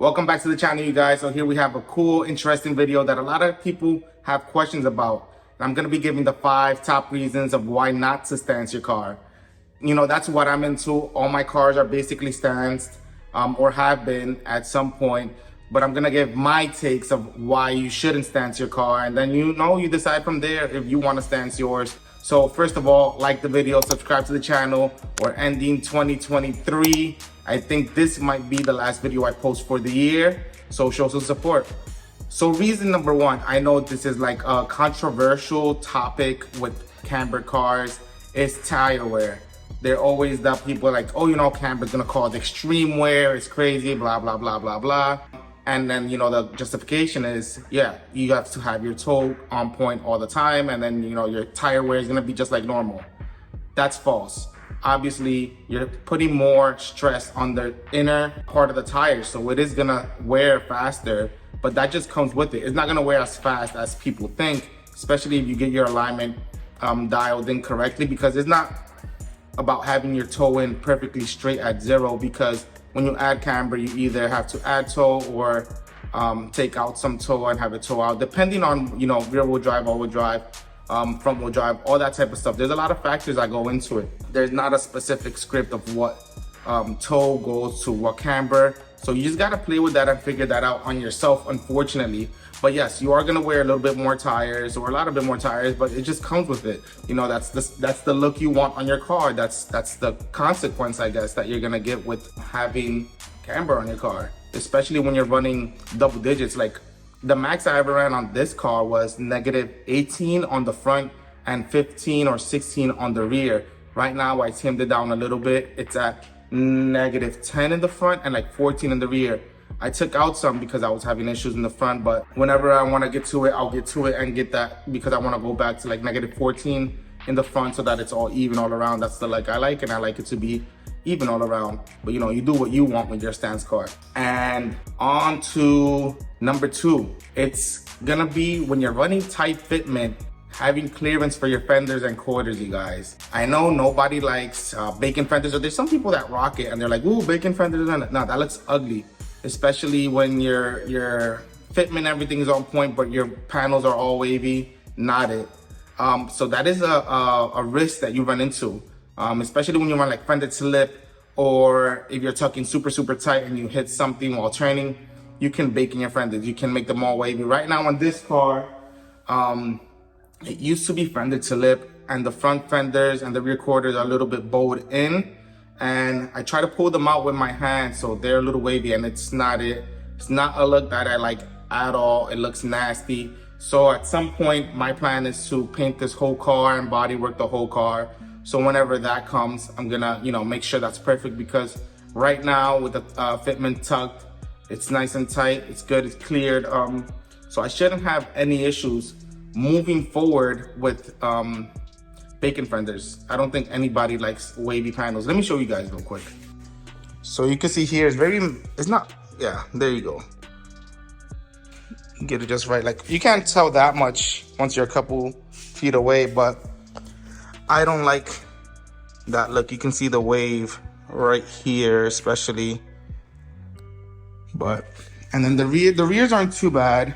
Welcome back to the channel, you guys. So here we have a cool, interesting video that a lot of people have questions about. And I'm going to be giving the 5 top reasons of why not to stance your car. You know, that's what I'm into. All my cars are basically stanced or have been at some point. But I'm going to give my takes of why you shouldn't stance your car. And then, you decide from there if you want to stance yours. So first of all, like the video, subscribe to the channel. We're ending 2023. I think this might be the last video I post for the year, so show some support. So reason number 1, I know this is like a controversial topic with Camber cars, is tire wear. They're always that people are like, oh, Camber's gonna cause extreme wear, it's crazy, blah, blah, blah, blah, blah. And then, the justification is, yeah, you have to have your toe on point all the time, and then, your tire wear is gonna be just like normal. That's false. Obviously, you're putting more stress on the inner part of the tire, so it is gonna wear faster, but that just comes with it. It's not gonna wear as fast as people think, especially if you get your alignment dialed in correctly, because it's not about having your toe in perfectly straight at 0, because when you add camber, you either have to add toe or take out some toe and have a toe out, depending on, rear wheel drive, all wheel drive, front wheel drive, all that type of stuff. There's a lot of factors that go into it. There's not a specific script of what toe goes to what camber. So you just gotta play with that and figure that out on yourself, unfortunately. But yes, you are gonna wear a little bit more tires or a lot of bit more tires, but it just comes with it. That's the look you want on your car. That's the consequence, I guess, that you're gonna get with having camber on your car, especially when you're running double digits. Like the max I ever ran on this car was -18 on the front and 15 or 16 on the rear. Right now, I tamed it down a little bit. It's at -10 in the front and like 14 in the rear. I took out some because I was having issues in the front, but whenever I want to get to it, I'll get to it and get that, because I want to go back to like -14 in the front so that it's all even all around. That's the like I like, and I like it to be even all around. But you do what you want with your stance car. And on to number 2, it's gonna be when you're running tight fitment, having clearance for your fenders and quarters, you guys. I know nobody likes bacon fenders, or there's some people that rock it and they're like, ooh, bacon fenders. No, that looks ugly, especially when your fitment, everything is on point, but your panels are all wavy. Not it. So that is a risk that you run into. Especially when you run like fender to lip, or if you're tucking super, super tight and you hit something while turning, you can bake in your fenders. You can make them all wavy. Right now on this car, it used to be fender to lip, and the front fenders and the rear quarters are a little bit bowed in. And I try to pull them out with my hand, so they're a little wavy, and it's not it. It's not a look that I like at all. It looks nasty. So at some point, my plan is to paint this whole car and body work the whole car. So whenever that comes, I'm gonna, make sure that's perfect, because right now with the fitment tucked, it's nice and tight, it's good, it's cleared. So I shouldn't have any issues moving forward with bacon fenders. I don't think anybody likes wavy panels. Let me show you guys real quick. So you can see here, there you go. You get it just right. Like, you can't tell that much once you're a couple feet away, but I don't like that look. You can see the wave right here, especially. And then the rears aren't too bad.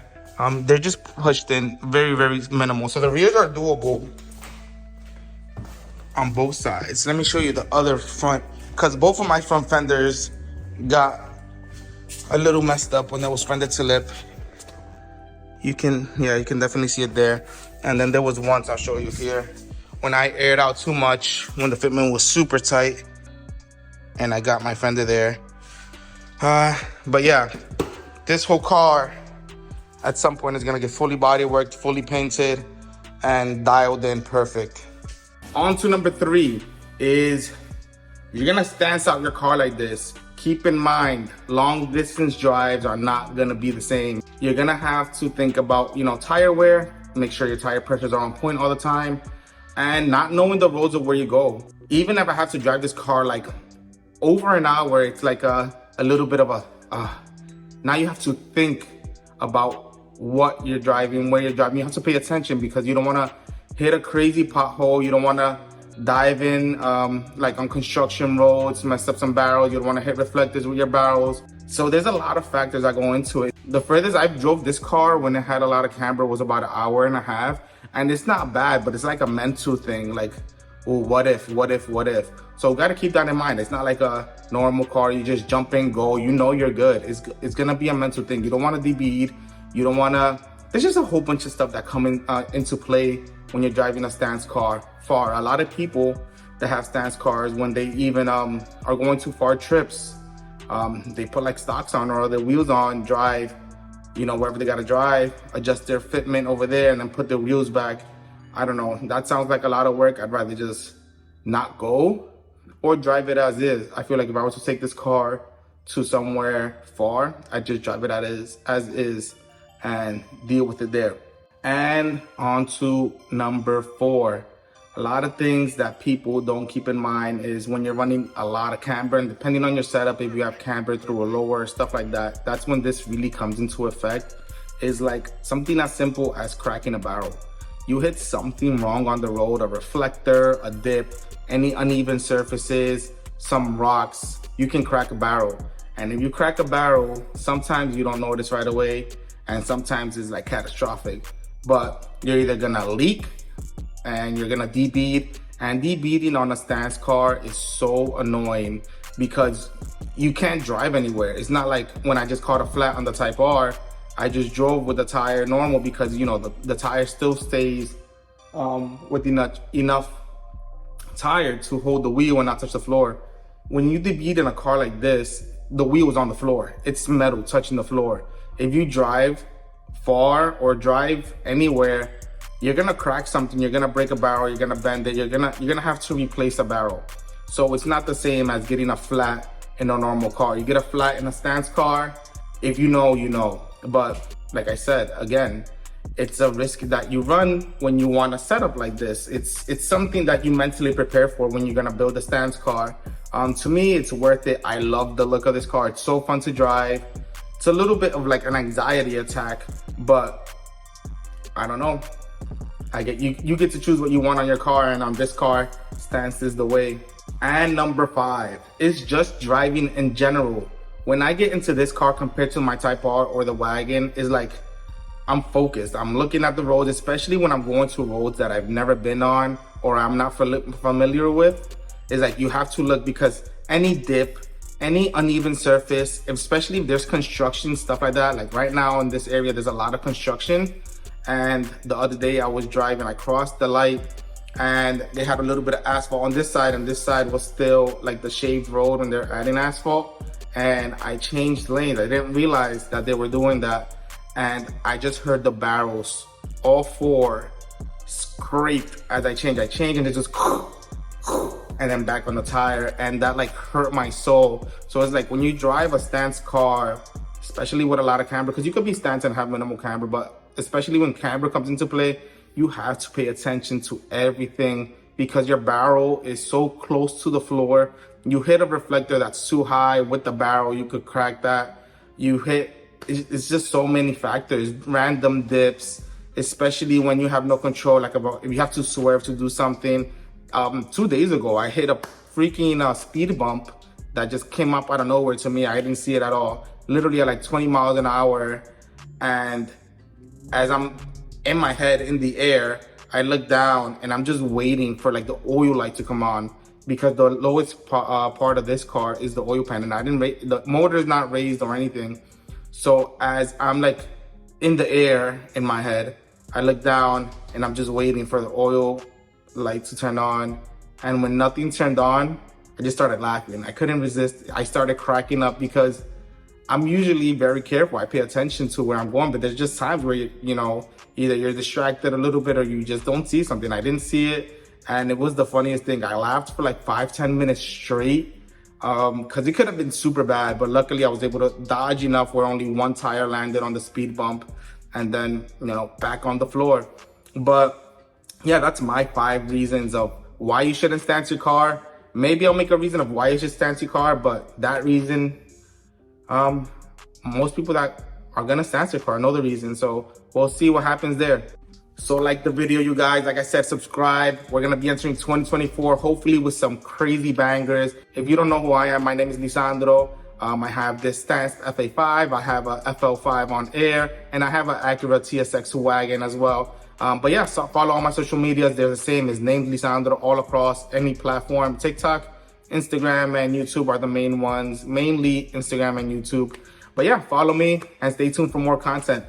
They're just pushed in very, very minimal. So the rears are doable on both sides. Let me show you the other front, because both of my front fenders got a little messed up when there was fender to lip. You can definitely see it there. And then there was once, I'll show you here, when I aired out too much, when the fitment was super tight, and I got my fender there. But yeah, this whole car at some point is gonna get fully body worked, fully painted, and dialed in perfect. On to number 3 is, you're gonna stance out your car like this. Keep in mind, long distance drives are not gonna be the same. You're gonna have to think about, tire wear, make sure your tire pressures are on point all the time, and not knowing the roads of where you go. Even if I have to drive this car like over an hour, it's like a little bit of now you have to think about what you're driving, where you're driving. You have to pay attention, because you don't want to hit a crazy pothole. You don't want to dive in like on construction roads, mess up some barrels. You don't want to hit reflectors with your barrels. So there's a lot of factors that go into it. The furthest I drove this car when it had a lot of camber was about an hour and a half. And it's not bad, but it's like a mental thing. Like, oh, what if? So got to keep that in mind. It's not like a normal car. You just jump in, go, you know you're good. It's going to be a mental thing. You don't want to debead. You don't want to, there's just a whole bunch of stuff that come into play when you're driving a stance car far. A lot of people that have stance cars, when they even are going to far trips, they put like stocks on or their wheels on, drive, you know, wherever they got to drive, adjust their fitment over there and then put their wheels back. I don't know. That sounds like a lot of work. I'd rather just not go or drive it as is. I feel like if I was to take this car to somewhere far, I'd just drive it as is and deal with it there. And on to number 4. A lot of things that people don't keep in mind is when you're running a lot of camber, and depending on your setup, if you have camber through a lower, stuff like that, that's when this really comes into effect. Is like something as simple as cracking a barrel. You hit something wrong on the road, a reflector, a dip, any uneven surfaces, some rocks, you can crack a barrel. And if you crack a barrel, sometimes you don't notice right away, and sometimes it's like catastrophic. But you're either gonna leak and you're gonna debead, and debeading on a stance car is so annoying because you can't drive anywhere. It's not like when I just caught a flat on the Type R, I just drove with the tire normal because, you know, the tire still stays with enough tire to hold the wheel and not touch the floor. When you debead in a car like this, the wheel is on the floor. It's metal touching the floor. If you drive far or drive anywhere, you're gonna crack something, you're gonna break a barrel, you're gonna bend it, you're gonna have to replace a barrel. So it's not the same as getting a flat in a normal car. You get a flat in a stance car, if you know, you know. But like I said, again, it's a risk that you run when you want a setup like this. It's something that you mentally prepare for when you're gonna build a stance car. To me, it's worth it. I love the look of this car. It's so fun to drive. It's a little bit of like an anxiety attack, but I don't know. You get to choose what you want on your car, and on this car, stance is the way. And number 5 is just driving in general. When I get into this car compared to my Type R or the wagon, is like I'm focused. I'm looking at the roads, especially when I'm going to roads that I've never been on or I'm not familiar with. Is like you have to look, because any dip, any uneven surface, especially if there's construction, stuff like that. Like right now in this area, there's a lot of construction. And the other day I was driving, I crossed the light and they had a little bit of asphalt on this side, and this side was still like the shaved road when they're adding asphalt. And I changed lanes. I didn't realize that they were doing that. And I just heard the barrels, all 4, scraped as I changed. And it just, and then back on the tire. And that like hurt my soul. So it's like when you drive a stance car, especially with a lot of camber, because you could be stance and have minimal camber, but especially when camber comes into play, you have to pay attention to everything because your barrel is so close to the floor. You hit a reflector that's too high with the barrel, you could crack that. It's just so many factors, random dips, especially when you have no control, like about if you have to swerve to do something. 2 days ago, I hit a freaking speed bump that just came up out of nowhere to me. I didn't see it at all. Literally at like 20 miles an hour. And as I'm in my head in the air, I look down and I'm just waiting for like the oil light to come on, because the lowest part of this car is the oil pan, and the motor is not raised or anything. So as I'm like in the air in my head, I look down and I'm just waiting for the oil light to turn on. And when nothing turned on, I just started laughing. I couldn't resist. I started cracking up because I'm usually very careful. I pay attention to where I'm going, but there's just times where, you know, either you're distracted a little bit or you just don't see something. I didn't see it. And it was the funniest thing. I laughed for like 5-10 minutes straight because it could have been super bad. But luckily I was able to dodge enough where only one tire landed on the speed bump and then, you know, back on the floor. But yeah, that's my 5 reasons of why you shouldn't stance your car. Maybe I'll make a reason of why you should stance your car, but that reason, most people that are gonna stance your car know the reason. So we'll see what happens there. So like the video, you guys, like I said, subscribe. We're gonna be entering 2024, hopefully with some crazy bangers. If you don't know who I am, my name is Lisandro. I have this Stance FA5, I have a FL5 on air, and I have an Acura TSX wagon as well. But yeah, so follow all my social medias. They're the same as named Lisandro all across any platform. TikTok, Instagram, and YouTube are the main ones, mainly Instagram and YouTube. But yeah, follow me and stay tuned for more content.